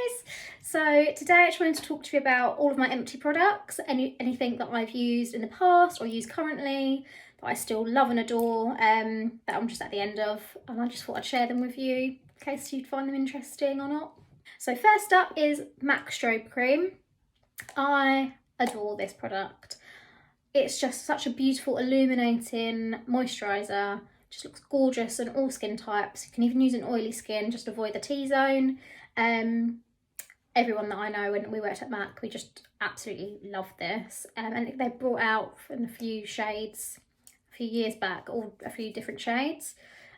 guys! So today I just wanted to talk to you about all of my Empty products, anything that I've used in the past or use currently that I still love and adore, that I'm just at the end of, and I just thought I'd share them with you in case you'd find them interesting or not. So first up is MAC Strobe Cream. I adore this product. It's just such a beautiful illuminating moisturiser. Just looks gorgeous on all skin types. You can even use an oily skin, just avoid the T-zone. Everyone that I know when we worked at MAC, we just absolutely loved this. And they brought out in a few shades a few years back, all a few different shades.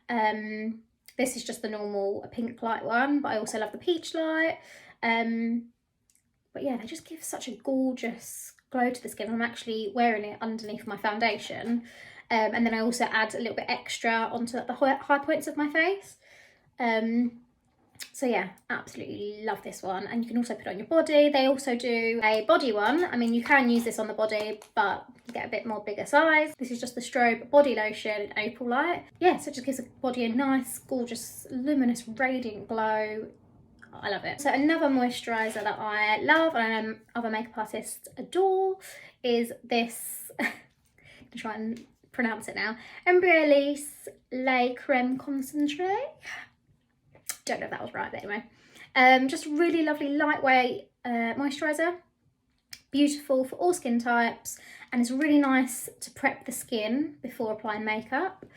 This is just the normal pink light one, but I also love the peach light. But yeah, they just give such a gorgeous glow to the skin. I'm actually wearing it underneath my foundation. And then I also add a little bit extra onto the high points of my face. So yeah, absolutely love this one. And you can also put it on your body. They also do a body one. I mean, you can use this on the body, but you get a bit more bigger size. This is just the Strobe Body Lotion in Opal Light. Yeah, so it just gives the body a nice, gorgeous, luminous, radiant glow. I love it. So another moisturiser that I love and other makeup artists adore is this, to try and pronounce it now, Empties lait-Crème Concentrate. Don't know if that was right, but anyway. Just really lovely, lightweight moisturiser. Beautiful for all skin types, and it's really nice to prep the skin before applying makeup.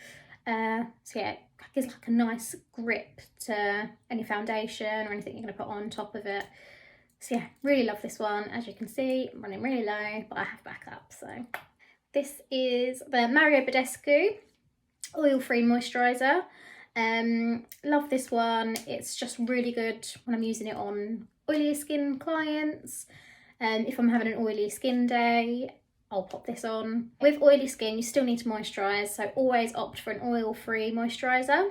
So yeah, it gives like a nice grip to any foundation or anything you're going to put on top of it. So yeah, really love this one. As you can see, I'm running really low, but I have backup. So this is the Badescu oil-free moisturiser. Love this one. It's just really good when I'm using it on oily skin clients. If I'm having an oily skin day, I'll pop this on. With oily skin, you still need to moisturise, so always opt for an oil-free moisturiser.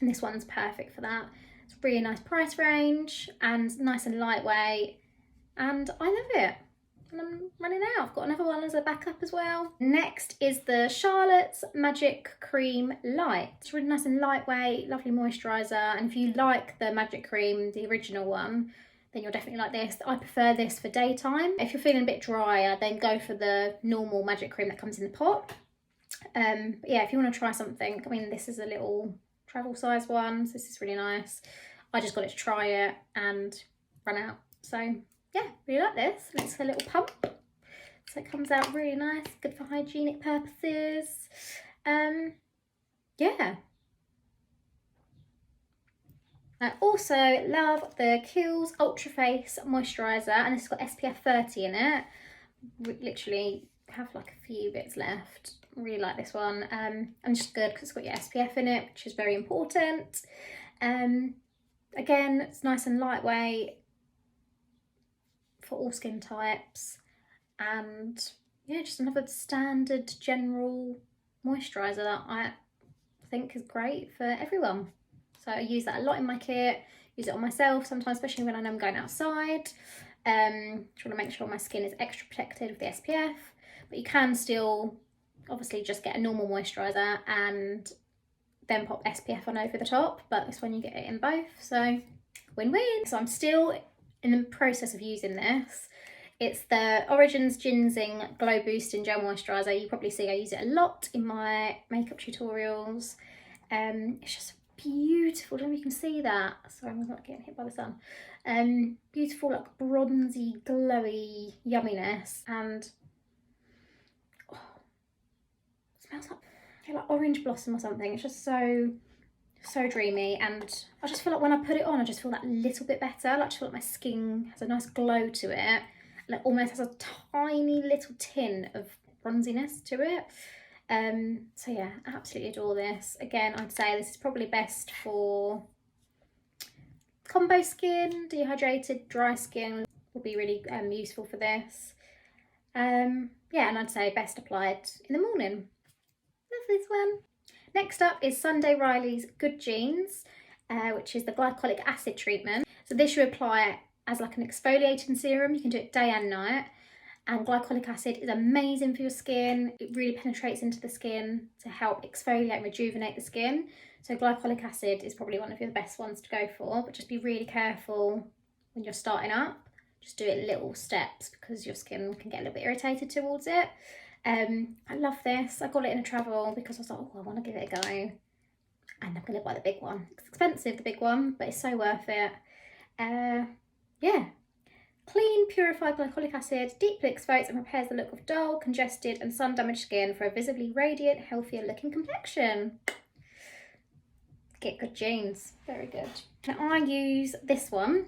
And this one's perfect for that. It's a really nice price range and nice and lightweight, and I love it. And I'm running out. I've got another one as a backup as well. Next is the Charlotte's Magic Cream Light. It's really nice and lightweight, lovely moisturiser. And if you like the Magic Cream, the original one, then you'll definitely like this. I prefer this for daytime. If you're feeling a bit drier, then go for the normal Magic Cream that comes in the pot. But yeah, if you want to try something, I mean, this is a little travel size one, so this is really nice. I just got it to try it and run out. So yeah, really like this. It's a little pump, so it comes out really nice, good for hygienic purposes. Yeah. I also love the Kiehl's Ultra Face Moisturiser, and this has got SPF 30 in it. Literally have like a few bits left. Really like this one. And just good because it's got your SPF in it, which is very important. Again, it's nice and lightweight for all skin types, and yeah, just another standard general moisturiser that I think is great for everyone. So I use that a lot in my kit, use it on myself sometimes, especially when I know I'm going outside. Trying to make sure my skin is extra protected with the SPF, but you can still obviously just get a normal moisturiser and then pop SPF on over the top, but this one you get it in both, so win-win. So I'm still in the process of using this. It's the Origins Ginseng Glow Boosting Gel Moisturiser. You probably see I use it a lot in my makeup tutorials. It's just beautiful. I don't know if you can see that. Sorry, I'm not getting hit by the sun. Beautiful, like bronzy, glowy yumminess, and oh, it smells like orange blossom or something. It's just so dreamy, and I just feel like when I put it on, I just feel that little bit better. I just feel like my skin has a nice glow to it, and it almost has a tiny little tin of bronziness to it. So yeah, absolutely adore this. Again, I'd say this is probably best for combo skin, dehydrated, dry skin will be really useful for this. Yeah, and I'd say best applied in the morning. Love this one. Next up is Sunday Riley's Good Genes, which is the glycolic acid treatment. So this you apply as like an exfoliating serum. You can do it day and night. And glycolic acid is amazing for your skin. It really penetrates into the skin to help exfoliate and rejuvenate the skin. So glycolic acid is probably one of the best ones to go for, but just be really careful when you're starting up. Just do it in little steps because your skin can get a little bit irritated towards it. I love this. I got it in a travel because I was like, oh, I want to give it a go. And I'm going to buy the big one. It's expensive, the big one, but it's so worth it. Yeah. Clean, purified glycolic acid, deeply exfoliates and repairs the look of dull, congested and sun-damaged skin for a visibly radiant, healthier looking complexion. Get good genes. Very good. Now I use this one,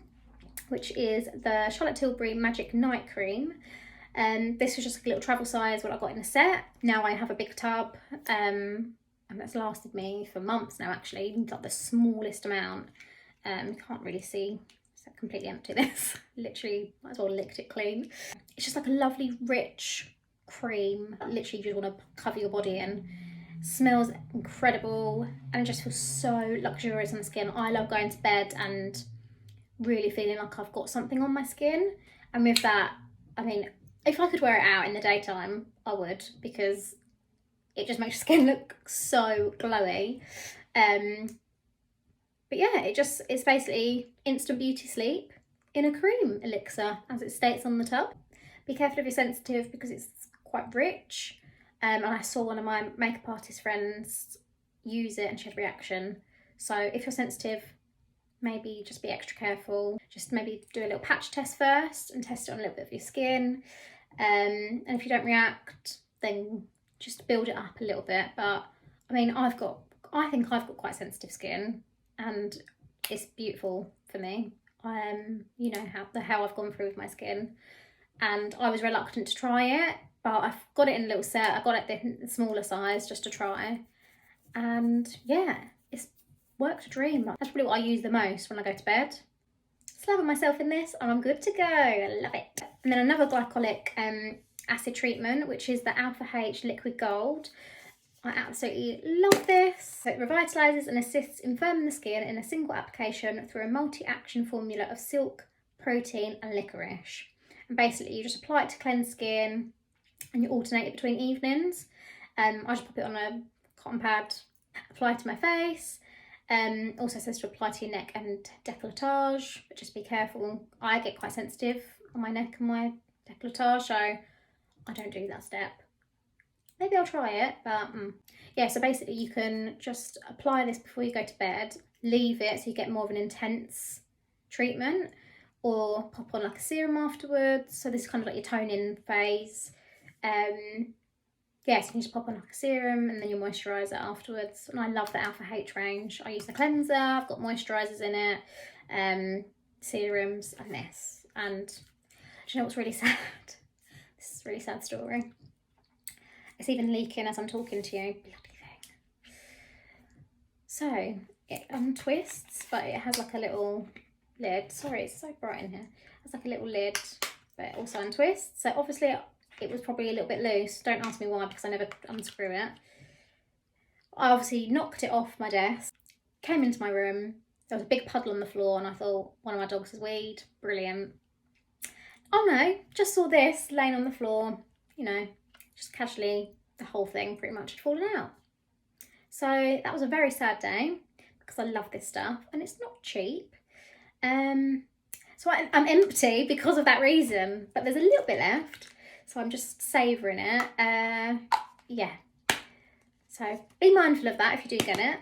which is the Charlotte Tilbury Magic Night Cream. This was just a little travel size, what I got in a set. Now I have a big tub, and that's lasted me for months now actually, like the smallest amount. You can't really see, it's completely empty this. Literally, might as well licked it clean. It's just like a lovely, rich cream. Literally you just want to cover your body in. Smells incredible and it just feels so luxurious on the skin. I love going to bed and really feeling like I've got something on my skin, and with that, I mean, if I could wear it out in the daytime I would, because it just makes your skin look so glowy. But yeah, it's basically instant beauty sleep in a cream elixir, as it states on the tub. Be careful if you're sensitive because it's quite rich. And I saw one of my makeup artist friends use it and she had a reaction. So if you're sensitive, maybe just be extra careful. Just maybe do a little patch test first and test it on a little bit of your skin. And if you don't react, then just build it up a little bit. But I mean, I think I've got quite sensitive skin and it's beautiful for me. You know how I've gone through with my skin, and I was reluctant to try it. But I've got it in a little set. I got it in the smaller size just to try. And yeah, it's worked a dream. That's probably what I use the most when I go to bed. Slather myself in this and I'm good to go. I love it. And then another glycolic acid treatment, which is the Alpha H Liquid Gold. I absolutely love this. So it revitalises and assists in firming the skin in a single application through a multi-action formula of silk, protein and licorice. And basically you just apply it to cleanse skin, and you alternate it between evenings. I just pop it on a cotton pad, apply it to my face. Also says to apply to your neck and décolletage, but just be careful. I get quite sensitive on my neck and my décolletage, so I don't do that step. Maybe I'll try it, but yeah, so basically you can just apply this before you go to bed, leave it so you get more of an intense treatment, or pop on like a serum afterwards. So this is kind of like your toning phase. Yeah, so you can just pop on like a serum and then your moisturiser afterwards. And I love the Alpha H range. I use the cleanser, I've got moisturisers in it, serums and this. And do you know what's really sad? This is a really sad story. It's even leaking as I'm talking to you. Bloody thing. So it untwists, but it has like a little lid. Sorry, it's so bright in here. It has like a little lid, but it also untwists. So obviously it was probably a little bit loose. Don't ask me why, because I never unscrew it. I obviously knocked it off my desk, came into my room. There was a big puddle on the floor and I thought one of my dogs has weed. Brilliant. Oh no, just saw this laying on the floor, you know, just casually, the whole thing pretty much had fallen out. So that was a very sad day because I love this stuff and it's not cheap. So I'm empty because of that reason, but there's a little bit left. So I'm just savouring it. Yeah. So be mindful of that if you do get it.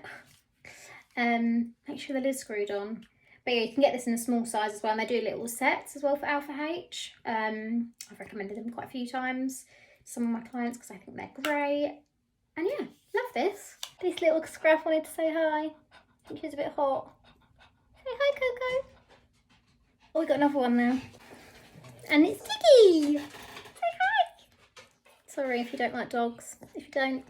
Make sure the lid's screwed on. But yeah, you can get this in a small size as well. And they do little sets as well for Alpha H. I've recommended them quite a few times to some of my clients because I think they're great. And yeah, love this. This little scruff wanted to say hi. I think she's a bit hot. Say hi, Coco. Oh, we got another one now. And it's Tiggy. Say hi. Sorry if you don't like dogs. If you don't.